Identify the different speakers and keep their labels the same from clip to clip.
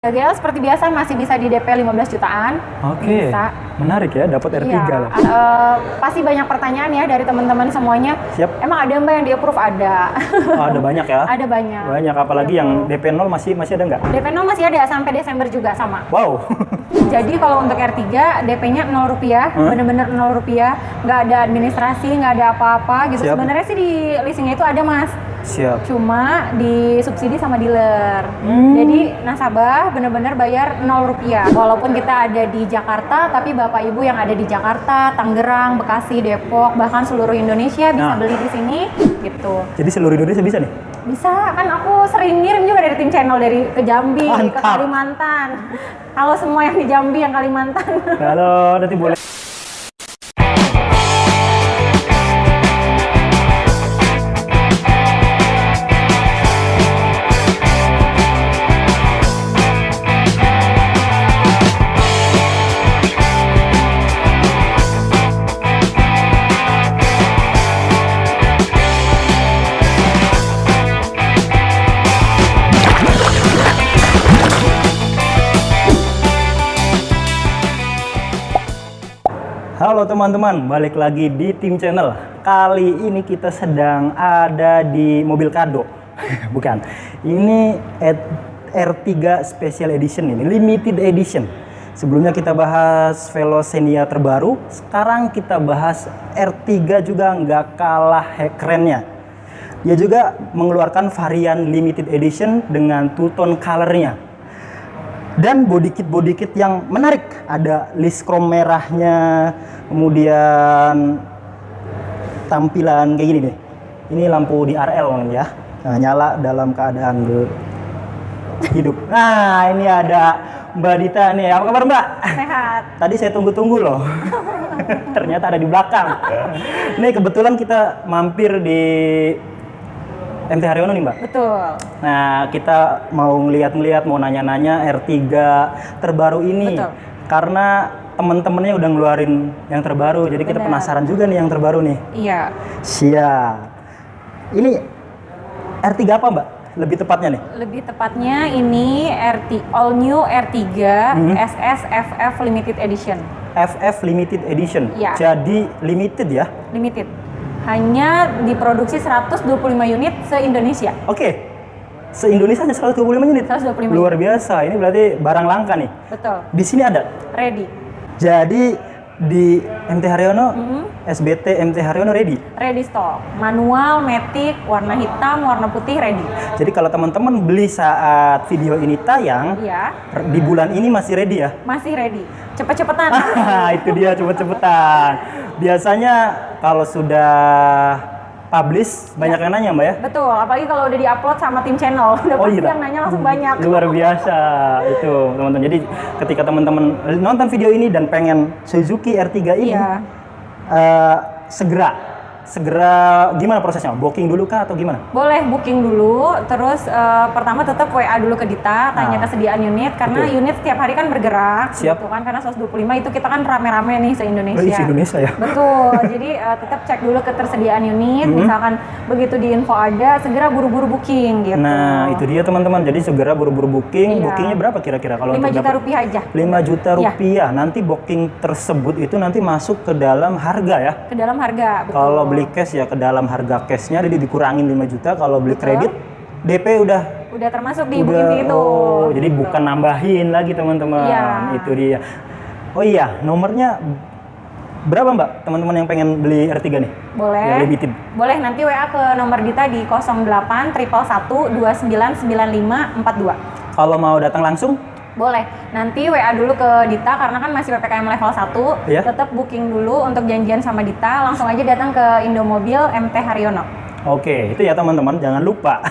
Speaker 1: GL seperti biasa masih bisa di DP 15 jutaan.
Speaker 2: Oke,
Speaker 1: Bisa.
Speaker 2: menarik ya, dapat R3
Speaker 1: Iya.
Speaker 2: lah.
Speaker 1: Pasti banyak pertanyaan ya dari teman-teman semuanya.
Speaker 2: Siap.
Speaker 1: Emang ada Mbak yang di approve? Ada.
Speaker 2: Oh, ada banyak ya?
Speaker 1: Ada banyak.
Speaker 2: Banyak, apalagi yang DP 0 masih ada nggak?
Speaker 1: DP 0 masih ada sampai Desember juga sama.
Speaker 2: Wow.
Speaker 1: Jadi kalau untuk R3 DP-nya 0 rupiah, bener-bener 0 rupiah, nggak ada administrasi, nggak ada apa-apa gitu.
Speaker 2: Siap.
Speaker 1: Sebenarnya sih di leasingnya itu ada Mas.
Speaker 2: Siap.
Speaker 1: Cuma disubsidi sama dealer. Jadi nasabah benar-benar bayar 0 rupiah. Walaupun kita ada di Jakarta, tapi Bapak Ibu yang ada di Jakarta, Tangerang, Bekasi, Depok, bahkan seluruh Indonesia bisa beli di sini gitu.
Speaker 2: Jadi seluruh Indonesia bisa nih?
Speaker 1: Bisa, kan aku sering ngirim juga dari tim channel dari ke Jambi, ke
Speaker 2: Mantap.
Speaker 1: Kalimantan. Kalau semua yang di Jambi, yang Kalimantan.
Speaker 2: Halo, nanti boleh. Halo teman-teman, balik lagi di Tim Channel. Kali ini kita sedang ada di mobil kado. Bukan, ini R3 Special Edition ini, Limited Edition. Sebelumnya kita bahas Veloxenia terbaru, sekarang kita bahas R3 juga nggak kalah kerennya. Dia juga mengeluarkan varian Limited Edition dengan two-tone colornya. Dan body kit yang menarik, ada list chrome merahnya, kemudian tampilan kayak gini deh. Ini lampu di RL ya, nah, nyala dalam keadaan hidup. Nah, ini ada Mbak Dita nih, apa kabar Mbak?
Speaker 1: Sehat.
Speaker 2: Tadi saya tunggu-tunggu loh, ternyata ada di belakang. Nih kebetulan kita mampir di MT Haryono nih Mbak.
Speaker 1: Betul.
Speaker 2: Nah, kita mau ngeliat-ngeliat, mau nanya-nanya R3 terbaru ini.
Speaker 1: Betul.
Speaker 2: Karena temen-temennya udah ngeluarin yang terbaru, jadi kita
Speaker 1: Benar.
Speaker 2: penasaran juga nih yang terbaru nih.
Speaker 1: Iya.
Speaker 2: Siap. Ini R3 apa Mbak? Lebih tepatnya nih?
Speaker 1: Lebih tepatnya ini All New R3 SSFF Limited Edition.
Speaker 2: FF Limited Edition.
Speaker 1: Iya.
Speaker 2: Jadi limited ya?
Speaker 1: Limited. Hanya diproduksi 125 unit se-Indonesia.
Speaker 2: Oke. Se-Indonesia hanya 125 unit?
Speaker 1: 125
Speaker 2: Luar biasa, ini berarti barang langka nih.
Speaker 1: Betul.
Speaker 2: Di sini ada?
Speaker 1: Ready.
Speaker 2: Jadi di MT Haryono, SBT MT Haryono ready?
Speaker 1: Ready stock. Manual, matic, warna hitam, warna putih ready.
Speaker 2: Jadi kalau teman-teman beli saat video ini tayang,
Speaker 1: Iya.
Speaker 2: di bulan ini masih ready ya?
Speaker 1: Masih ready. Cepet-cepetan.
Speaker 2: Itu dia, cepet-cepetan. Biasanya kalau sudah publish, banyak yang nanya Mbak ya?
Speaker 1: Betul, apalagi kalau udah di-upload sama tim channel. Udah pasti
Speaker 2: iya.
Speaker 1: yang nanya langsung banyak.
Speaker 2: Luar biasa itu teman-teman. Jadi ketika teman-teman nonton video ini dan pengen Suzuki R3 ini,
Speaker 1: Iya.
Speaker 2: segera gimana prosesnya? Booking dulu kah atau gimana?
Speaker 1: Boleh booking dulu, terus pertama tetap WA dulu ke Dita, tanya kesediaan unit, karena
Speaker 2: betul.
Speaker 1: unit setiap hari kan bergerak,
Speaker 2: Siap.
Speaker 1: gitu kan, karena 125 itu kita kan rame-rame nih se-Indonesia.
Speaker 2: Indonesia ya?
Speaker 1: Betul, jadi tetap cek dulu ketersediaan unit, misalkan begitu di info ada, segera buru-buru booking gitu.
Speaker 2: Nah, itu dia teman-teman. Jadi segera buru-buru booking.
Speaker 1: Iya.
Speaker 2: Bookingnya berapa kira-kira kalau
Speaker 1: 5
Speaker 2: untuk
Speaker 1: juta
Speaker 2: dapat?
Speaker 1: rupiah aja.
Speaker 2: 5 juta
Speaker 1: Iya.
Speaker 2: rupiah. Nanti booking tersebut itu nanti masuk ke dalam harga ya.
Speaker 1: Ke dalam harga, betul.
Speaker 2: Kalau beli cash ya ke dalam harga cashnya, jadi dikurangin 5 juta. Kalau beli
Speaker 1: Betul.
Speaker 2: kredit, DP udah
Speaker 1: termasuk di booking fee itu.
Speaker 2: Oh, jadi
Speaker 1: Gitu.
Speaker 2: bukan nambahin lagi teman-teman.
Speaker 1: Iya.
Speaker 2: Itu dia. Oh iya, nomornya berapa Mbak? Teman-teman yang pengen beli R3 nih?
Speaker 1: Boleh.
Speaker 2: Ya, limited.
Speaker 1: Boleh, nanti WA ke nomor Dita di 08 111 299542.
Speaker 2: Kalau mau datang langsung,
Speaker 1: Boleh. Nanti WA dulu ke Dita karena kan masih PPKM level 1.
Speaker 2: Iya.
Speaker 1: Tetap booking dulu untuk janjian sama Dita, langsung aja datang ke Indomobil MT Haryono.
Speaker 2: oke, itu ya teman-teman, jangan lupa.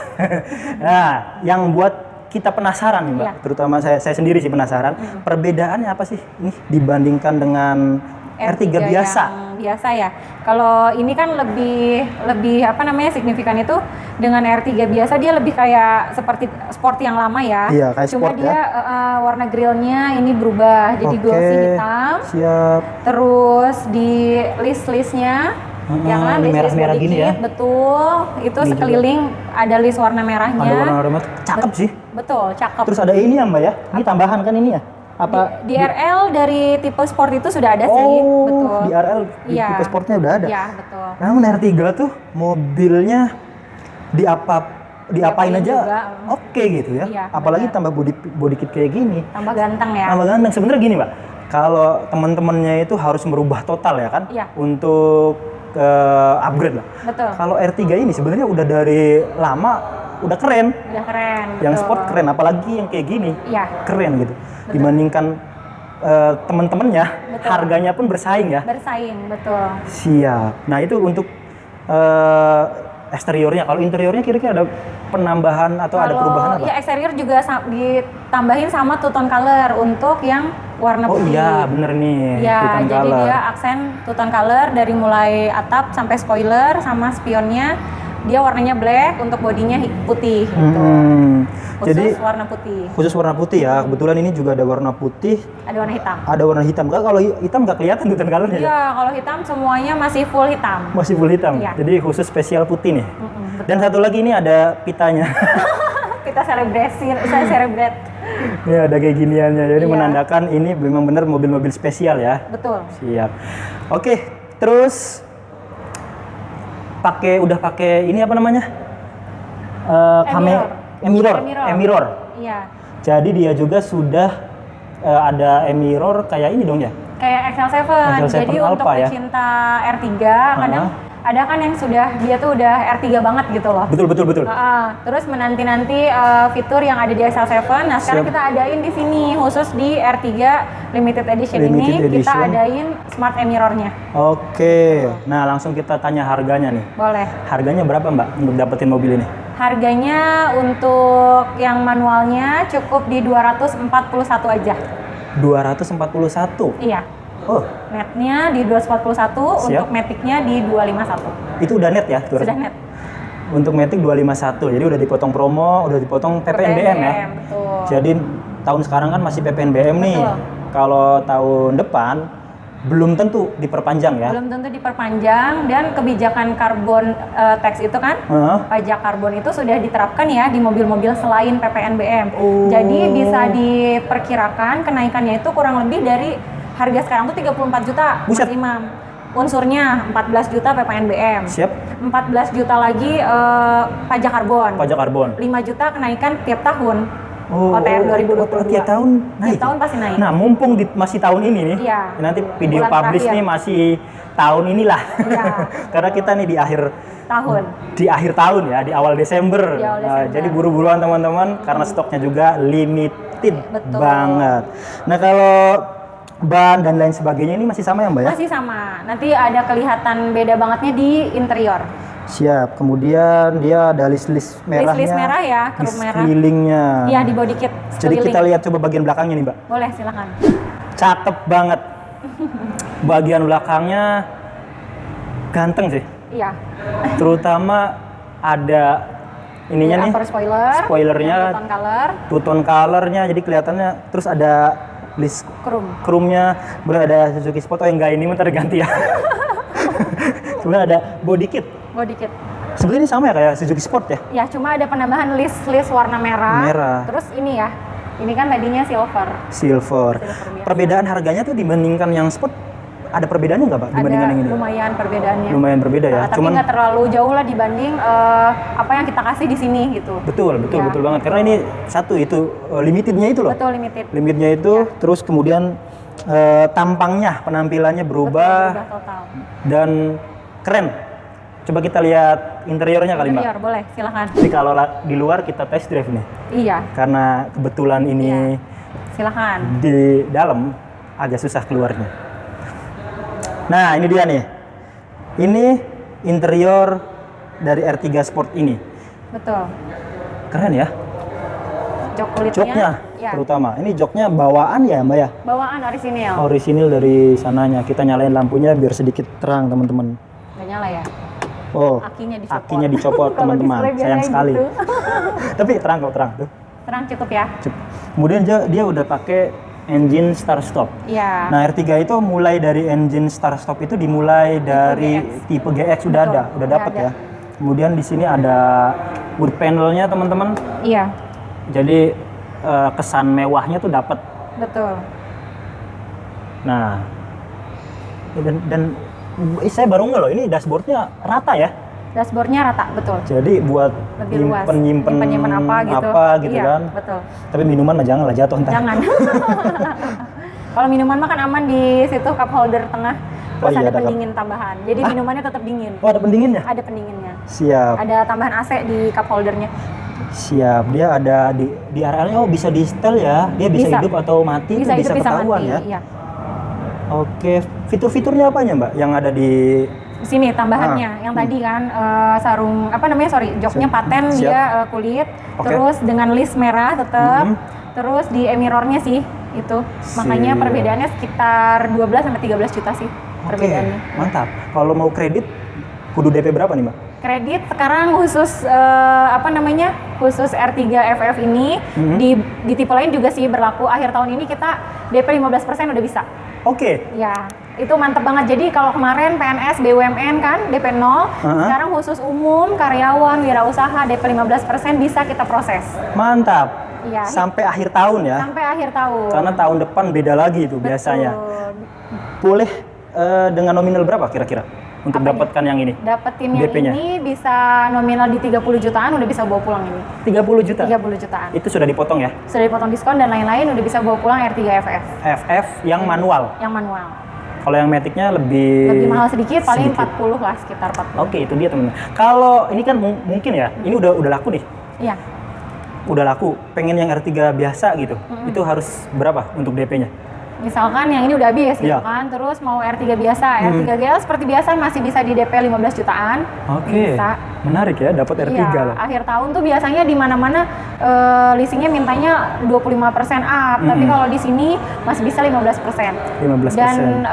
Speaker 2: Nah, yang buat kita penasaran nih Mbak,
Speaker 1: Iya.
Speaker 2: terutama saya sendiri sih penasaran, perbedaannya apa sih ini dibandingkan dengan R3 biasa?
Speaker 1: Yang biasa ya. Kalau ini kan lebih apa namanya signifikan itu dengan R3 biasa dia lebih kayak seperti sport yang lama ya.
Speaker 2: Iya, kayak
Speaker 1: Cuma
Speaker 2: sport
Speaker 1: dia warna grillnya ini berubah jadi
Speaker 2: Oke,
Speaker 1: glossy hitam.
Speaker 2: siap.
Speaker 1: Terus di listnya yang
Speaker 2: ini merah-merah gini ya?
Speaker 1: betul, itu
Speaker 2: Ini
Speaker 1: sekeliling ada list warna merahnya.
Speaker 2: Ada warna merah, cakep sih.
Speaker 1: Betul, cakep.
Speaker 2: Terus ada ini ya Mbak ya? Ini tambahan kan ini ya? Apa?
Speaker 1: Di RL dari tipe sport itu sudah ada sih, betul.
Speaker 2: Di RL di
Speaker 1: Iya.
Speaker 2: tipe sportnya udah ada.
Speaker 1: Iya, betul.
Speaker 2: Namun R3 tuh mobilnya diapain aja
Speaker 1: juga.
Speaker 2: oke gitu ya.
Speaker 1: Iya,
Speaker 2: Apalagi
Speaker 1: benar.
Speaker 2: tambah body kit kayak gini.
Speaker 1: Tambah ganteng ya.
Speaker 2: Tambah ganteng. Sebenarnya gini Mbak, kalau teman-temannya itu harus merubah total ya kan?
Speaker 1: Iya.
Speaker 2: Untuk upgrade lah.
Speaker 1: Betul.
Speaker 2: Kalau R3 ini sebenarnya udah dari lama udah keren.
Speaker 1: Udah keren.
Speaker 2: Yang
Speaker 1: betul.
Speaker 2: sport keren, apalagi yang kayak gini.
Speaker 1: Iya.
Speaker 2: Keren gitu. Dibandingkan teman-temannya,
Speaker 1: Betul.
Speaker 2: harganya pun bersaing ya.
Speaker 1: Bersaing, betul.
Speaker 2: Siap. Nah, itu untuk eksteriornya. Kalau interiornya kira-kira ada penambahan atau ada perubahan apa?
Speaker 1: Iya, eksterior juga ditambahin sama two tone color untuk yang warna
Speaker 2: Oh
Speaker 1: putih.
Speaker 2: iya, bener nih.
Speaker 1: Ya,
Speaker 2: Two tone
Speaker 1: jadi
Speaker 2: color.
Speaker 1: dia aksen two tone color dari mulai atap sampai spoiler sama spionnya. Dia warnanya black, untuk bodinya putih gitu. Khusus
Speaker 2: Jadi
Speaker 1: warna putih.
Speaker 2: khusus warna putih ya. Kebetulan ini juga ada warna putih,
Speaker 1: Ada warna hitam.
Speaker 2: ada warna hitam. Kalau hitam nggak kelihatan two tone colornya ya?
Speaker 1: Iya, kalau hitam semuanya masih full hitam.
Speaker 2: Masih full hitam.
Speaker 1: Iya.
Speaker 2: Jadi khusus spesial putih nih.
Speaker 1: betul.
Speaker 2: Dan satu lagi ini ada pitanya.
Speaker 1: Kita saya celebrate.
Speaker 2: Ini ada kayak giniannya. Jadi
Speaker 1: Iya.
Speaker 2: menandakan ini memang benar mobil-mobil spesial ya.
Speaker 1: Betul.
Speaker 2: Siap. Oke, terus udah pakai ini apa namanya?
Speaker 1: E-mirror.
Speaker 2: E-mirror.
Speaker 1: Iya.
Speaker 2: Jadi dia juga sudah ada e-mirror kayak ini dong ya?
Speaker 1: Kayak XL7.
Speaker 2: XL7
Speaker 1: Jadi untuk
Speaker 2: Alpha ya?
Speaker 1: pecinta R3 kadang ada kan yang dia tuh udah R3 banget gitu loh.
Speaker 2: Betul.
Speaker 1: Terus menanti-nanti fitur yang ada di XL7. Nah, sekarang
Speaker 2: Siap.
Speaker 1: kita adain di sini khusus di R3 Limited Edition
Speaker 2: Limited
Speaker 1: ini kita
Speaker 2: Edition.
Speaker 1: adain Smart E-mirror-nya.
Speaker 2: Oke. Nah, langsung kita tanya harganya nih.
Speaker 1: Boleh.
Speaker 2: Harganya berapa Mbak untuk dapetin mobil ini?
Speaker 1: Harganya untuk yang manualnya cukup di 241 aja.
Speaker 2: 241.
Speaker 1: Iya.
Speaker 2: Oh,
Speaker 1: Netnya di 241,
Speaker 2: Siap.
Speaker 1: untuk Matic-nya di 251.
Speaker 2: itu udah net ya?
Speaker 1: Sudah net.
Speaker 2: Untuk Matic 251. Jadi udah dipotong promo, udah dipotong PPNBM ya.
Speaker 1: Betul.
Speaker 2: Jadi tahun sekarang kan masih PPNBM nih.
Speaker 1: Betul.
Speaker 2: Kalau tahun depan belum tentu diperpanjang ya.
Speaker 1: Belum tentu diperpanjang, dan kebijakan karbon tax itu kan,
Speaker 2: Heeh.
Speaker 1: pajak karbon itu sudah diterapkan ya di mobil-mobil selain PPNBM.
Speaker 2: Oh.
Speaker 1: Jadi bisa diperkirakan kenaikannya itu kurang lebih dari harga sekarang tuh 34 juta
Speaker 2: Buset.
Speaker 1: Mas Imam. Unsurnya 14 juta PPNBM.
Speaker 2: Siap.
Speaker 1: 14 juta lagi pajak karbon.
Speaker 2: Pajak karbon.
Speaker 1: 5 juta kenaikan tiap tahun.
Speaker 2: Oh,
Speaker 1: OTR 2022.
Speaker 2: tiap tahun naik.
Speaker 1: Tiap tahun pasti naik.
Speaker 2: Nah, mumpung masih tahun ini nih.
Speaker 1: Iya.
Speaker 2: Nanti video
Speaker 1: Bulan
Speaker 2: publish
Speaker 1: terakhir.
Speaker 2: nih masih tahun inilah.
Speaker 1: Iya.
Speaker 2: Karena kita nih
Speaker 1: Tahun.
Speaker 2: di akhir tahun ya, di awal Desember.
Speaker 1: Di awal
Speaker 2: Nah,
Speaker 1: Desember.
Speaker 2: jadi buru-buruan teman-teman karena stoknya juga limited
Speaker 1: Betul.
Speaker 2: banget. Nah, kalau ban dan lain sebagainya ini masih sama ya Mbak ya?
Speaker 1: Masih sama. Nanti ada kelihatan beda bangetnya di interior.
Speaker 2: Siap. Kemudian dia ada list-list merahnya.
Speaker 1: List merah ya,
Speaker 2: di
Speaker 1: kerup merah.
Speaker 2: sekelilingnya.
Speaker 1: Iya, di body kit
Speaker 2: Jadi
Speaker 1: sekeliling.
Speaker 2: kita lihat coba bagian belakangnya nih Mbak.
Speaker 1: Boleh, silakan.
Speaker 2: Cakep banget. Bagian belakangnya ganteng sih.
Speaker 1: Iya.
Speaker 2: Terutama ada ininya nih.
Speaker 1: Upper spoiler.
Speaker 2: Spoilernya.
Speaker 1: yang two-tone color.
Speaker 2: Two-tone colornya, jadi kelihatannya. Terus ada list chrome-nya, kemudian ada Suzuki Sport. Oh enggak, ini bentar ganti ya. Kemudian ada body kit.
Speaker 1: Body kit.
Speaker 2: Sebenarnya ini sama ya kayak Suzuki Sport ya?
Speaker 1: Ya, cuma ada penambahan list warna merah.
Speaker 2: Merah.
Speaker 1: Terus ini ya. Ini kan tadinya silver.
Speaker 2: Silver.
Speaker 1: biasa.
Speaker 2: Perbedaan harganya tuh dibandingkan yang Sport, ada perbedaannya nggak Pak? Dibandingkan
Speaker 1: Ada
Speaker 2: yang ini?
Speaker 1: lumayan perbedaannya.
Speaker 2: Lumayan berbeda ya.
Speaker 1: Tapi nggak terlalu jauh lah dibanding apa yang kita kasih di sini gitu.
Speaker 2: Betul
Speaker 1: Ya.
Speaker 2: banget. Karena ini satu itu limitednya itu loh.
Speaker 1: Betul, limited.
Speaker 2: Limitnya itu, terus kemudian tampangnya, penampilannya berubah
Speaker 1: Berubah total.
Speaker 2: dan keren. Coba kita lihat interiornya kali Mbak.
Speaker 1: Interior, boleh, silakan.
Speaker 2: Jadi kalau di luar kita test drive nih,
Speaker 1: Iya,
Speaker 2: karena kebetulan ini
Speaker 1: silakan.
Speaker 2: di dalam agak susah keluarnya. Nah ini dia nih, ini interior dari R3 Sport ini,
Speaker 1: Betul.
Speaker 2: keren ya.
Speaker 1: Jok kulitnya.
Speaker 2: Joknya
Speaker 1: Ya.
Speaker 2: terutama, ini joknya bawaan ya Mbak ya?
Speaker 1: Bawaan orisinil.
Speaker 2: Orisinil dari sananya. Kita nyalain lampunya biar sedikit terang teman-teman.
Speaker 1: Nggak nyala ya?
Speaker 2: Oh,
Speaker 1: Akinya dicopot.
Speaker 2: dicopot
Speaker 1: Kalau
Speaker 2: teman-teman.
Speaker 1: display
Speaker 2: Sayang
Speaker 1: biasanya
Speaker 2: sekali.
Speaker 1: gitu.
Speaker 2: Tapi terang kok, terang tuh.
Speaker 1: Terang cukup ya?
Speaker 2: Kemudian dia udah pakai engine start stop.
Speaker 1: Iya.
Speaker 2: Nah, R3 itu mulai dari engine start stop itu dimulai dari tipe GX udah
Speaker 1: Betul,
Speaker 2: ada, udah dapat
Speaker 1: ada.
Speaker 2: ya. Kemudian di sini ada wood panelnya teman-teman.
Speaker 1: Iya,
Speaker 2: Jadi kesan mewahnya tuh dapat.
Speaker 1: betul.
Speaker 2: Nah, dan saya baru nggak loh, ini dashboardnya rata ya.
Speaker 1: Dashboardnya rata, betul.
Speaker 2: Jadi buat
Speaker 1: Lebih luas.
Speaker 2: nyimpen
Speaker 1: apa gitu. Iya,
Speaker 2: kan.
Speaker 1: betul.
Speaker 2: Tapi minuman mah jangan lah, jatuh ntar.
Speaker 1: Jangan. Kalau minuman mah kan aman di situ cup holder tengah. Terus
Speaker 2: iya,
Speaker 1: ada
Speaker 2: ada
Speaker 1: pendingin tambahan. Jadi minumannya tetap dingin.
Speaker 2: Oh, ada pendinginnya?
Speaker 1: Ada pendinginnya.
Speaker 2: Siap.
Speaker 1: Ada tambahan AC di cup holdernya.
Speaker 2: Siap. Dia ada di arealnya, oh bisa di setel ya. Dia bisa hidup atau mati,
Speaker 1: Bisa
Speaker 2: itu
Speaker 1: hidup,
Speaker 2: bisa ketahuan
Speaker 1: mati.
Speaker 2: ya.
Speaker 1: Iya.
Speaker 2: Oke, fitur-fiturnya apanya Mbak yang ada di
Speaker 1: Sini tambahannya, yang tadi kan sarung joknya paten.
Speaker 2: Siap.
Speaker 1: Dia kulit,
Speaker 2: Oke.
Speaker 1: terus dengan list merah tetap, terus di mirrornya sih itu, makanya
Speaker 2: Siap.
Speaker 1: perbedaannya sekitar 12 sampai 13 juta sih perbedaannya.
Speaker 2: Mantap. Kalau mau kredit, kudu DP berapa nih Mbak?
Speaker 1: Kredit sekarang khusus khusus R3 FF ini di tipe lain juga sih berlaku. Akhir tahun ini kita DP 15% udah bisa.
Speaker 2: Oke.
Speaker 1: Ya, itu mantep banget. Jadi kalau kemarin PNS, BUMN kan DP 0, sekarang khusus umum, karyawan, wirausaha DP 15% bisa kita proses.
Speaker 2: Mantap.
Speaker 1: Iya.
Speaker 2: Sampai akhir tahun ya.
Speaker 1: Sampai akhir tahun.
Speaker 2: Karena tahun depan beda lagi itu biasanya. Boleh dengan nominal berapa kira-kira untuk dapatkan yang ini?
Speaker 1: Dapetin yang
Speaker 2: DP-nya?
Speaker 1: ini bisa nominal di 30 jutaan, udah bisa bawa pulang ini.
Speaker 2: 30 juta?
Speaker 1: 30 jutaan.
Speaker 2: Itu sudah dipotong ya?
Speaker 1: Sudah dipotong diskon dan lain-lain, udah bisa bawa pulang R3 FF.
Speaker 2: FF yang manual.
Speaker 1: Yang manual.
Speaker 2: Kalau yang maticnya lebih
Speaker 1: Mahal sedikit, paling
Speaker 2: sedikit.
Speaker 1: 40 lah, sekitar 40.
Speaker 2: Oke, itu dia teman-teman. Kalau ini kan mungkin ya, ini udah laku nih.
Speaker 1: Iya.
Speaker 2: Udah laku. Pengen yang R3 biasa gitu. Itu harus berapa untuk DP-nya?
Speaker 1: Misalkan yang ini udah habis gitu
Speaker 2: Iya.
Speaker 1: kan, terus mau R3 biasa. R3 GL seperti biasa masih bisa di DP 15 jutaan.
Speaker 2: Oke.
Speaker 1: Bisa.
Speaker 2: Menarik ya, dapat R3
Speaker 1: Iya,
Speaker 2: loh.
Speaker 1: akhir tahun tuh biasanya di mana-mana leasingnya mintanya 25% up, tapi kalau di sini masih bisa 15%.
Speaker 2: 15%.
Speaker 1: Dan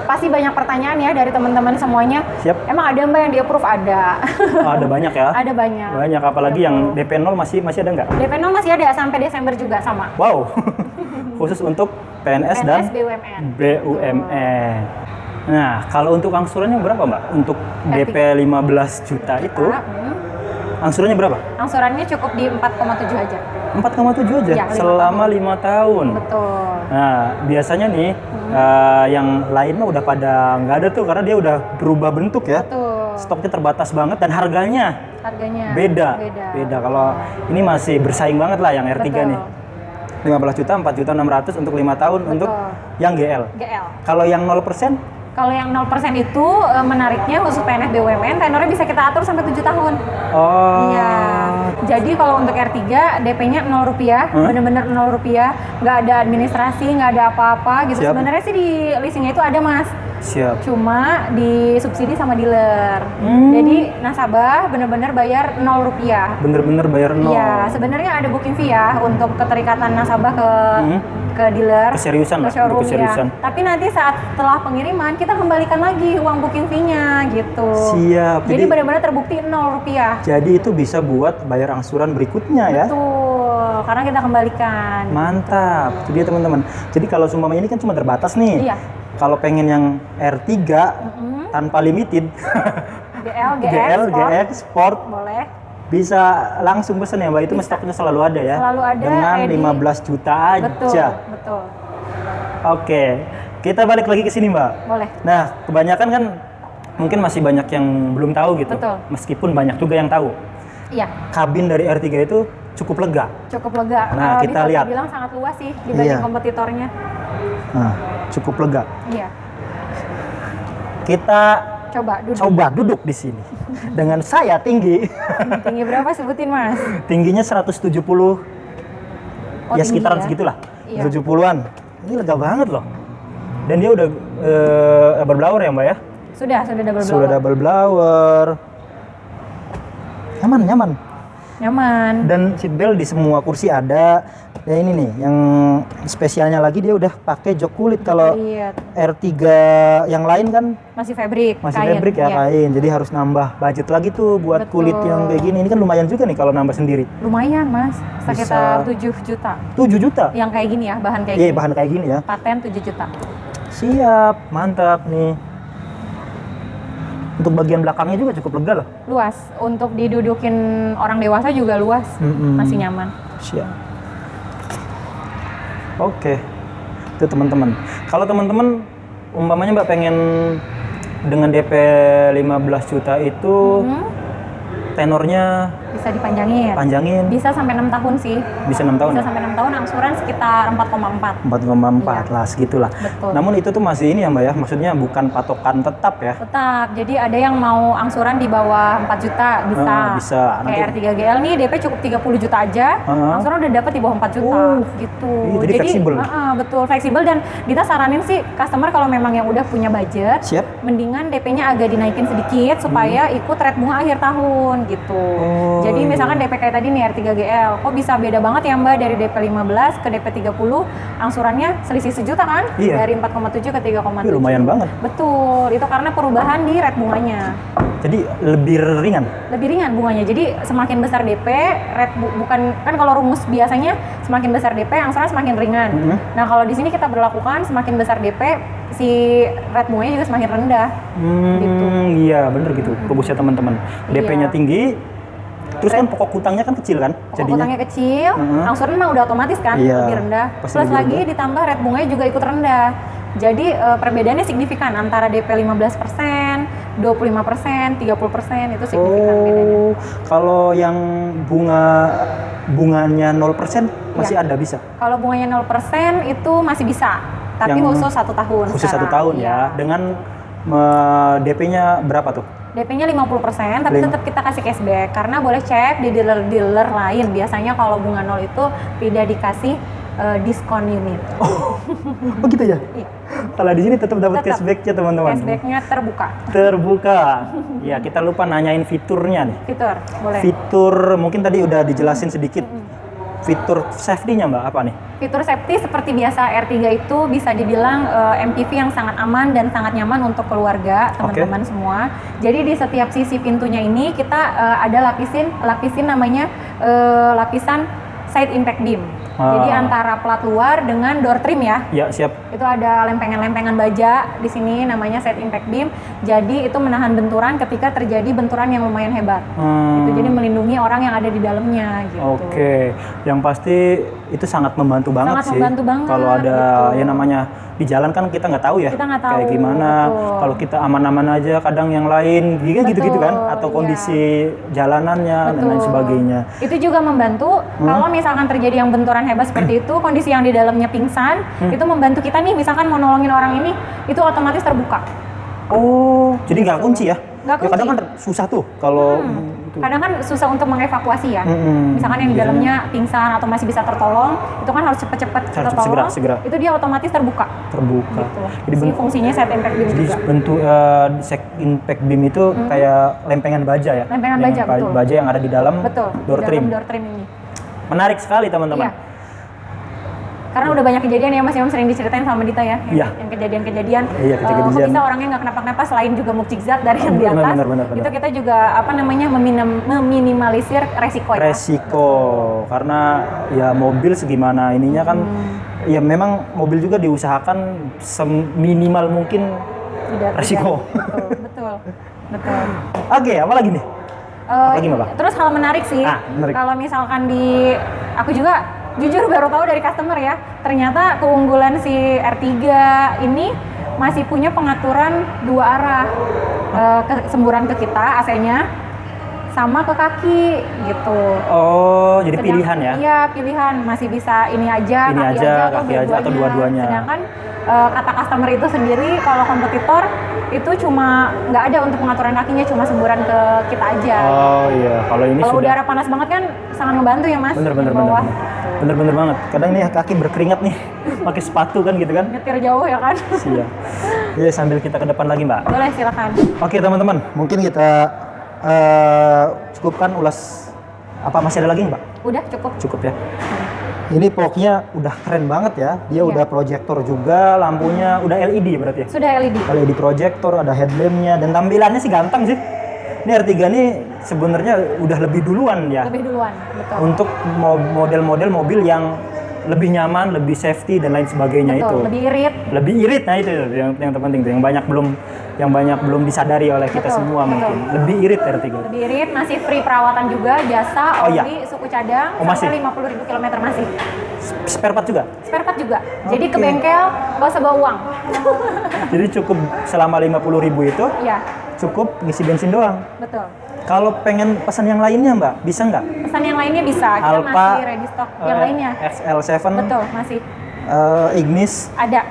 Speaker 1: pasti banyak pertanyaan ya dari teman-teman semuanya.
Speaker 2: Siap.
Speaker 1: Emang ada Mbak yang di approve? Ada.
Speaker 2: Oh, ada banyak ya?
Speaker 1: Ada banyak.
Speaker 2: Banyak, apalagi yang DP 0 masih ada nggak?
Speaker 1: DP 0 masih ada sampai Desember juga sama.
Speaker 2: Wow. Khusus untuk PNS dan
Speaker 1: BUMN.
Speaker 2: BUMN. Nah, kalau untuk angsurannya berapa Mbak? Untuk DP 15 juta itu, angsurannya berapa?
Speaker 1: Angsurannya cukup di 4,7 aja.
Speaker 2: 4,7 aja
Speaker 1: Iya, 5
Speaker 2: selama 5 tahun.
Speaker 1: Betul.
Speaker 2: Nah, biasanya nih yang lain mah udah pada nggak ada tuh karena dia udah berubah bentuk ya.
Speaker 1: Betul.
Speaker 2: Stoknya terbatas banget dan harganya
Speaker 1: Harganya
Speaker 2: beda. Kalau ini masih bersaing banget lah yang R3
Speaker 1: Betul.
Speaker 2: nih. 15 juta, 4 juta 600 untuk 5 tahun untuk yang GL.
Speaker 1: GL.
Speaker 2: Kalau yang 0%?
Speaker 1: Kalau yang 0% itu menariknya khusus PNS BUMN, tenornya bisa kita atur sampai 7 tahun.
Speaker 2: Oh.
Speaker 1: Iya. Jadi kalau untuk R3 DP-nya 0 rupiah, bener-bener 0 rupiah, nggak ada administrasi, nggak ada apa-apa gitu.
Speaker 2: Siap.
Speaker 1: Sebenarnya sih di leasingnya itu ada Mas.
Speaker 2: Siap.
Speaker 1: Cuma disubsidi sama dealer. Jadi nasabah bener-bener bayar 0 rupiah.
Speaker 2: Bener-bener bayar 0.
Speaker 1: Iya, sebenarnya ada booking fee ya untuk keterikatan nasabah ke dealer,
Speaker 2: Keseriusan
Speaker 1: ke
Speaker 2: lah,
Speaker 1: showroom
Speaker 2: untuk keseriusan.
Speaker 1: ya. Tapi nanti saat setelah pengiriman kita kembalikan lagi uang booking fee-nya gitu.
Speaker 2: Siap.
Speaker 1: Jadi benar-benar terbukti 0 rupiah.
Speaker 2: Jadi itu bisa buat bayar angsuran berikutnya ya.
Speaker 1: Betul, karena kita kembalikan.
Speaker 2: Mantap. Itu dia teman-teman. Jadi kalau sumpama ini kan cuma terbatas nih.
Speaker 1: Iya.
Speaker 2: Kalau pengen yang R3 tanpa limited, GL, GX, Sport,
Speaker 1: boleh.
Speaker 2: bisa langsung pesen ya Mbak. Itu stoknya selalu ada ya.
Speaker 1: Selalu ada,
Speaker 2: Dengan
Speaker 1: ready.
Speaker 2: 15 juta aja.
Speaker 1: Betul.
Speaker 2: Oke. Kita balik lagi ke sini Mbak.
Speaker 1: Boleh.
Speaker 2: Nah, kebanyakan kan mungkin masih banyak yang belum tahu gitu.
Speaker 1: Betul.
Speaker 2: Meskipun banyak juga yang tahu.
Speaker 1: Iya,
Speaker 2: Kabin dari R3 itu cukup lega.
Speaker 1: cukup lega.
Speaker 2: Nah, kita
Speaker 1: bisa
Speaker 2: lihat.
Speaker 1: dibilang sangat luas sih dibanding
Speaker 2: Iya.
Speaker 1: kompetitornya.
Speaker 2: Nah, cukup lega.
Speaker 1: Iya.
Speaker 2: Kita
Speaker 1: Coba duduk.
Speaker 2: duduk di sini. Dengan saya tinggi.
Speaker 1: Tinggi berapa sebutin Mas?
Speaker 2: Tingginya 170.
Speaker 1: Oh,
Speaker 2: Ya
Speaker 1: tinggi
Speaker 2: sekitaran
Speaker 1: ya?
Speaker 2: segitulah.
Speaker 1: Iya.
Speaker 2: 70-an. Ini lega banget loh. Dan dia udah double blower ya Mbak ya?
Speaker 1: Sudah double blower.
Speaker 2: Sudah double blower. Nyaman.
Speaker 1: Nyaman.
Speaker 2: Dan seat belt di semua kursi ada. Ya ini nih, yang spesialnya lagi dia udah pakai jok kulit. Kalau
Speaker 1: Lihat.
Speaker 2: R3 yang lain kan
Speaker 1: Masih fabric,
Speaker 2: masih
Speaker 1: kain.
Speaker 2: fabric ya,
Speaker 1: Iya.
Speaker 2: kain. Jadi harus nambah budget lagi tuh buat
Speaker 1: Betul.
Speaker 2: kulit yang kayak gini. Ini kan lumayan juga nih kalau nambah sendiri.
Speaker 1: Lumayan Mas, sekitar
Speaker 2: Bisa.
Speaker 1: 7 juta.
Speaker 2: 7 juta?
Speaker 1: Yang kayak gini ya, bahan kayak
Speaker 2: Iya,
Speaker 1: gini.
Speaker 2: bahan kayak gini ya.
Speaker 1: Paten 7 juta.
Speaker 2: Siap, mantap nih. Untuk bagian belakangnya juga cukup lega loh.
Speaker 1: Luas. Untuk didudukin orang dewasa juga luas. Masih nyaman.
Speaker 2: Siap. Oke. Itu teman-teman. Kalau teman-teman umpamanya Mbak pengen dengan DP 15 juta itu tenornya
Speaker 1: Bisa dipanjangin. Bisa sampai 6 tahun sih.
Speaker 2: bisa 6 tahun
Speaker 1: Bisa
Speaker 2: ya?
Speaker 1: sampai 6 tahun, angsuran sekitar 4,4.
Speaker 2: 4,4 lah segitulah.
Speaker 1: Betul.
Speaker 2: Namun itu tuh masih ini ya Mbak ya, maksudnya bukan patokan tetap ya.
Speaker 1: Tetap. Jadi ada yang mau angsuran di bawah 4 juta bisa.
Speaker 2: Bisa.
Speaker 1: Kayak R3GL nih DP cukup 30 juta aja. Angsuran udah dapat di bawah 4 juta gitu.
Speaker 2: Iya, jadi fleksibel.
Speaker 1: Betul, fleksibel, dan kita saranin sih customer kalau memang yang udah punya budget,
Speaker 2: Siap.
Speaker 1: mendingan DP-nya agak dinaikin sedikit supaya ikut rate bunga akhir tahun gitu. Jadi misalkan DP kayak tadi nih R3GL, kok bisa beda banget ya Mbak dari DP 15 ke DP 30, angsurannya selisih sejuta kan?
Speaker 2: Iya.
Speaker 1: Dari 4,7 ke 3,7.
Speaker 2: Lumayan banget.
Speaker 1: Betul, itu karena perubahan di rate bunganya.
Speaker 2: Jadi lebih ringan.
Speaker 1: Lebih ringan bunganya. Jadi semakin besar DP, bukan kan kalau rumus biasanya semakin besar DP angsuran semakin ringan. Nah, kalau di sini kita berlakukan semakin besar DP si rate bunganya juga semakin rendah. Gitu.
Speaker 2: Iya, bener gitu. Rumusnya teman-teman. DP-nya tinggi, terus kan pokok hutangnya kan kecil kan?
Speaker 1: Pokok hutangnya kecil, angsuran mah udah otomatis kan
Speaker 2: Iya,
Speaker 1: lebih rendah.
Speaker 2: pasti
Speaker 1: Plus
Speaker 2: lebih
Speaker 1: lagi
Speaker 2: rendah.
Speaker 1: ditambah rate bunganya juga ikut rendah. Jadi perbedaannya signifikan antara DP 15%, 25%, 30% itu signifikan bedanya.
Speaker 2: Kalau yang bunganya 0% masih ada bisa.
Speaker 1: Kalau bunganya 0% itu masih bisa, tapi
Speaker 2: Yang
Speaker 1: khusus 1 tahun.
Speaker 2: Khusus 1
Speaker 1: sekarang.
Speaker 2: tahun
Speaker 1: Iya.
Speaker 2: ya. Dengan DP-nya berapa tuh?
Speaker 1: DP-nya 50%, tapi tetap kita kasih cashback karena boleh cek di dealer-dealer lain. Biasanya kalau bunga 0 itu tidak dikasih diskon unit.
Speaker 2: Oh gitu ya?
Speaker 1: Iya.
Speaker 2: Kalau di sini tetap dapat
Speaker 1: Tetap.
Speaker 2: cashback-nya teman-teman.
Speaker 1: Cashback-nya terbuka.
Speaker 2: Terbuka. Ya, kita lupa nanyain fiturnya nih.
Speaker 1: Fitur, boleh.
Speaker 2: Fitur mungkin tadi udah dijelasin sedikit. Fitur safety-nya Mbak apa nih?
Speaker 1: Fitur safety seperti biasa R3 itu bisa dibilang MPV yang sangat aman dan sangat nyaman untuk keluarga, teman-teman semua. Jadi di setiap sisi pintunya ini kita ada lapisin namanya lapisan side impact beam. Jadi antara plat luar dengan door trim ya.
Speaker 2: Ya, siap.
Speaker 1: Itu ada lempengan-lempengan baja di sini namanya side impact beam. Jadi itu menahan benturan ketika terjadi benturan yang lumayan hebat. Itu jadi melindungi orang yang ada di dalamnya gitu.
Speaker 2: Oke. Yang pasti itu sangat membantu banget
Speaker 1: Sangat
Speaker 2: sih.
Speaker 1: membantu banget,
Speaker 2: Kalau ada
Speaker 1: gitu.
Speaker 2: ya namanya di jalan kan kita nggak tahu ya.
Speaker 1: Kita nggak tahu,
Speaker 2: kayak gimana.
Speaker 1: betul.
Speaker 2: Kalau kita aman-aman aja kadang yang lain gitu-gitu kan, atau
Speaker 1: iya.
Speaker 2: kondisi jalanannya dan lain
Speaker 1: Betul.
Speaker 2: sebagainya.
Speaker 1: Itu juga membantu kalau misalkan terjadi yang benturan hebat seperti itu, kondisi yang di dalamnya pingsan, itu membantu kita nih misalkan mau nolongin orang ini, itu otomatis terbuka.
Speaker 2: Oh, jadi nggak kunci ya?
Speaker 1: Nggak
Speaker 2: Ya kadang kan
Speaker 1: kunci.
Speaker 2: susah tuh kalau itu.
Speaker 1: Kadang kan susah untuk mengevakuasi ya. Misalkan yang di
Speaker 2: Biasanya.
Speaker 1: dalamnya pingsan atau masih bisa tertolong, itu kan harus cepet-cepet
Speaker 2: Harus
Speaker 1: tertolong.
Speaker 2: segera.
Speaker 1: Itu dia otomatis terbuka.
Speaker 2: Terbuka.
Speaker 1: Gitu.
Speaker 2: Jadi
Speaker 1: Si fungsinya side impact beam
Speaker 2: Jadi
Speaker 1: juga.
Speaker 2: bentuk side impact beam itu kayak lempengan baja ya?
Speaker 1: Lempengan baja, betul.
Speaker 2: Baja yang ada di dalam
Speaker 1: Betul.
Speaker 2: door
Speaker 1: di
Speaker 2: trim.
Speaker 1: dalam door trim ini.
Speaker 2: Menarik sekali teman-teman.
Speaker 1: Iya. Karena udah banyak kejadian ya Mas Imam sering diceritain sama Dita ya,
Speaker 2: Iya.
Speaker 1: yang kejadian-kejadian.
Speaker 2: Iya,
Speaker 1: Kok
Speaker 2: kejadian.
Speaker 1: bisa orangnya nggak kenapa-kenapa selain juga mukjizat dari yang di
Speaker 2: Benar,
Speaker 1: atas.
Speaker 2: benar.
Speaker 1: Itu kita juga meminimalisir resiko ya.
Speaker 2: Resiko karena ya mobil segimana ininya kan ya memang mobil juga diusahakan seminimal mungkin
Speaker 1: Tidak
Speaker 2: resiko.
Speaker 1: Betul.
Speaker 2: Oke, apa lagi nih? Apalagi, Mbak?
Speaker 1: Terus hal menarik sih,
Speaker 2: menarik.
Speaker 1: kalau misalkan aku juga jujur baru tahu dari customer ya, ternyata keunggulan si R3 ini masih punya pengaturan 2 arah, semburan ke kita AC-nya sama ke kaki gitu.
Speaker 2: Oh, jadi pilihan ya?
Speaker 1: Iya, pilihan. Masih bisa ini aja,
Speaker 2: Ini
Speaker 1: kaki
Speaker 2: aja,
Speaker 1: atau
Speaker 2: kaki aja, atau dua-duanya.
Speaker 1: Sedangkan kata customer itu sendiri, kalau kompetitor itu cuma nggak ada untuk pengaturan kakinya, cuma semburan ke kita aja.
Speaker 2: Oh iya, kalau ini
Speaker 1: Kalau
Speaker 2: sudah
Speaker 1: udara panas banget kan sangat ngebantu ya Mas.
Speaker 2: bener
Speaker 1: di bawah.
Speaker 2: bener banget. Kadang nih kaki berkeringat nih, pakai sepatu kan gitu kan?
Speaker 1: Nyetir jauh ya kan?
Speaker 2: Siap. Ya sambil kita ke depan lagi Mbak.
Speaker 1: Boleh, silakan.
Speaker 2: Oke teman-teman, mungkin kita cukupkan ulas apa masih ada lagi Mbak?
Speaker 1: Udah cukup.
Speaker 2: Cukup ya. Ini pokoknya udah keren banget ya. Dia
Speaker 1: Iya.
Speaker 2: udah proyektor juga, lampunya udah LED berarti ya.
Speaker 1: Sudah LED.
Speaker 2: LED proyektor, ada headlampnya dan tampilannya sih ganteng sih. Ini R3 nih sebenarnya udah lebih duluan ya
Speaker 1: Lebih duluan, betul.
Speaker 2: untuk model-model mobil yang lebih nyaman, lebih safety dan lain sebagainya.
Speaker 1: Betul,
Speaker 2: itu.
Speaker 1: lebih irit.
Speaker 2: Lebih irit, nah itu yang terpenting tuh, yang banyak belum disadari oleh kita
Speaker 1: Betul,
Speaker 2: semua
Speaker 1: betul.
Speaker 2: mungkin. Lebih irit R3.
Speaker 1: Lebih irit, masih free perawatan juga, jasa,
Speaker 2: Oh, iya.
Speaker 1: oli, suku cadang,
Speaker 2: Oh, masih?
Speaker 1: sampai 50.000 kilometer masih.
Speaker 2: Spare part juga.
Speaker 1: Spare part juga. Jadi ke
Speaker 2: Oke.
Speaker 1: bengkel gak usah bawa uang.
Speaker 2: Jadi cukup selama 50.000 itu
Speaker 1: Iya,
Speaker 2: cukup ngisi bensin doang.
Speaker 1: betul.
Speaker 2: Kalau pengen pesan yang lainnya Mbak, bisa nggak?
Speaker 1: Pesan yang lainnya bisa, kita
Speaker 2: Alfa,
Speaker 1: masih ready stock. Yang lainnya,
Speaker 2: XL7,
Speaker 1: betul, masih
Speaker 2: Ignis,
Speaker 1: ada.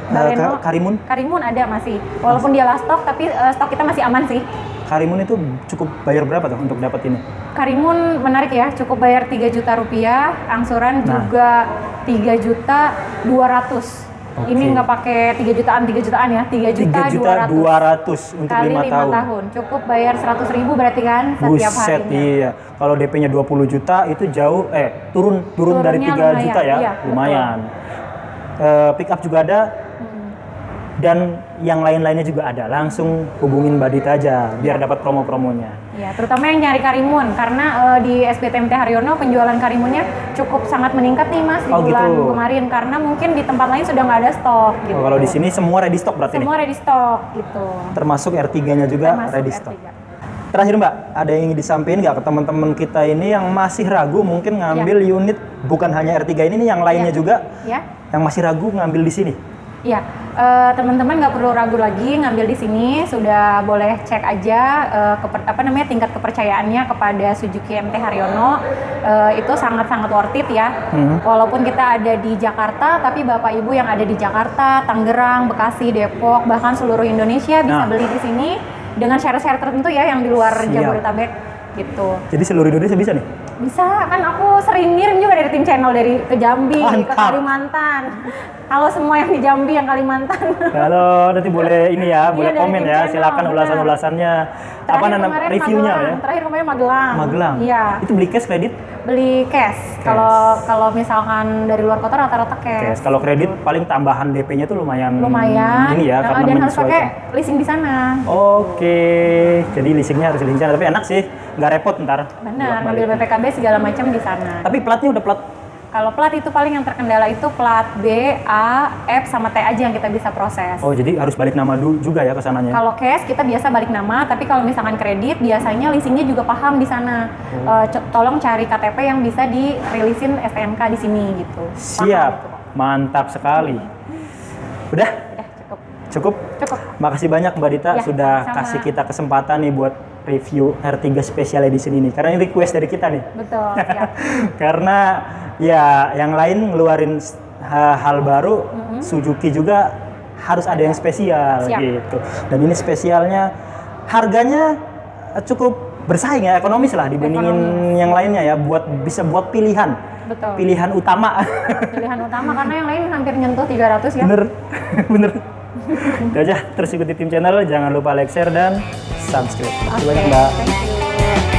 Speaker 1: Baleno,
Speaker 2: Karimun.
Speaker 1: Karimun ada masih. Walaupun dia last stock, tapi stok kita masih aman sih.
Speaker 2: Karimun itu cukup bayar berapa tuh untuk dapat ini?
Speaker 1: Karimun menarik ya, cukup bayar 3 juta rupiah, angsuran
Speaker 2: Nah.
Speaker 1: juga 3.200.000.
Speaker 2: Oke.
Speaker 1: Ini nggak pakai 3 jutaan ya, 3.200.000
Speaker 2: 3.200.000 untuk
Speaker 1: kali
Speaker 2: 5 tahun.
Speaker 1: tahun. Cukup bayar 100.000 berarti kan setiap
Speaker 2: Buset,
Speaker 1: harinya.
Speaker 2: iya. Kalau DP-nya 20 juta itu jauh, turun dari
Speaker 1: Turunnya
Speaker 2: 3
Speaker 1: lumayan,
Speaker 2: juta ya,
Speaker 1: iya,
Speaker 2: lumayan. Pick up juga ada, dan yang lain-lainnya juga ada. Langsung hubungin Mbak Dita aja, biar dapat promo-promonya.
Speaker 1: Ya, terutama yang nyari Karimun karena di SBTMT Haryono penjualan Karimunnya cukup sangat meningkat nih Mas di
Speaker 2: Oh,
Speaker 1: bulan
Speaker 2: gitu.
Speaker 1: kemarin karena mungkin di tempat lain sudah nggak ada stok gitu.
Speaker 2: Oh, kalau di sini semua ready stock berarti
Speaker 1: semua
Speaker 2: nih?
Speaker 1: ready stock gitu.
Speaker 2: Termasuk R3-nya juga
Speaker 1: Termasuk
Speaker 2: ready
Speaker 1: R3.
Speaker 2: stock. Terakhir Mbak, ada yang ingin disampaikan nggak ke teman-teman kita ini yang masih ragu mungkin ngambil unit bukan hanya R3 ini nih, yang lainnya
Speaker 1: Ya.
Speaker 2: juga
Speaker 1: Ya.
Speaker 2: yang masih ragu ngambil di sini?
Speaker 1: Iya, teman-teman nggak perlu ragu lagi ngambil di sini, sudah boleh cek aja tingkat kepercayaannya kepada Suzuki MT Haryono. Itu sangat-sangat worth it ya. Walaupun kita ada di Jakarta, tapi Bapak Ibu yang ada di Jakarta, Tangerang, Bekasi, Depok, bahkan seluruh Indonesia bisa
Speaker 2: Nah.
Speaker 1: beli di sini dengan syarat-syarat tertentu ya yang di luar
Speaker 2: Siap.
Speaker 1: Jabodetabek gitu.
Speaker 2: Jadi seluruh Indonesia bisa nih?
Speaker 1: Bisa, kan aku sering ngirim juga dari tim channel dari ke Jambi, ke
Speaker 2: Mantap.
Speaker 1: Kalimantan. Halo semua yang di Jambi, yang Kalimantan.
Speaker 2: Kalau nanti boleh ini ya, boleh
Speaker 1: dari
Speaker 2: komen
Speaker 1: tim
Speaker 2: ya,
Speaker 1: channel,
Speaker 2: silakan
Speaker 1: benar.
Speaker 2: ulasan-ulasannya. Apa namanya
Speaker 1: kemarin
Speaker 2: reviewnya
Speaker 1: Magelang.
Speaker 2: ya?
Speaker 1: Terakhir kemarin Magelang.
Speaker 2: Magelang.
Speaker 1: Iya.
Speaker 2: Itu beli cash kredit?
Speaker 1: Beli cash. Kalau misalkan dari luar kota rata-rata cash.
Speaker 2: Cash. Kalau kredit paling tambahan DP-nya tuh lumayan.
Speaker 1: Lumayan.
Speaker 2: Ini ya, karena
Speaker 1: dan harus pakai
Speaker 2: menyesuaikan.
Speaker 1: leasing di sana.
Speaker 2: Oke, jadi leasingnya harus leasing sana, tapi enak sih, nggak repot ntar.
Speaker 1: Benar,
Speaker 2: bolak-balik.
Speaker 1: ngambil BPKB segala macam di sana.
Speaker 2: Tapi platnya udah plat.
Speaker 1: Kalau plat itu paling yang terkendala itu plat B, A, F sama T aja yang kita bisa proses.
Speaker 2: Oh, jadi harus balik nama juga ya ke sananya.
Speaker 1: Kalau cash kita biasa balik nama, tapi kalau misalkan kredit biasanya leasingnya juga paham di sana. Tolong cari KTP yang bisa dirilisin STNK di sini gitu. Paham
Speaker 2: Siap,
Speaker 1: gitu kok.
Speaker 2: mantap sekali. Udah?
Speaker 1: Udah cukup.
Speaker 2: Cukup?
Speaker 1: Cukup.
Speaker 2: Makasih banyak Mbak Dita
Speaker 1: Ya,
Speaker 2: sudah
Speaker 1: sama.
Speaker 2: kasih kita kesempatan nih buat review R3 Special Edition ini. Karena ini request dari kita nih.
Speaker 1: Betul. Siap.
Speaker 2: Karena ya yang lain ngeluarin hal baru, Suzuki juga harus ada yang spesial
Speaker 1: Siap.
Speaker 2: gitu. Dan ini spesialnya harganya cukup bersaing ya, ekonomis lah dibandingin yang lainnya ya, bisa buat pilihan.
Speaker 1: Betul.
Speaker 2: Pilihan utama.
Speaker 1: Pilihan utama karena yang lain hampir nyentuh 300 ya.
Speaker 2: Bener. Bener. Itu aja, terus ikuti tim channel, jangan lupa like, share, dan subscribe. Terima kasih banyak Mbak.
Speaker 1: Thank you.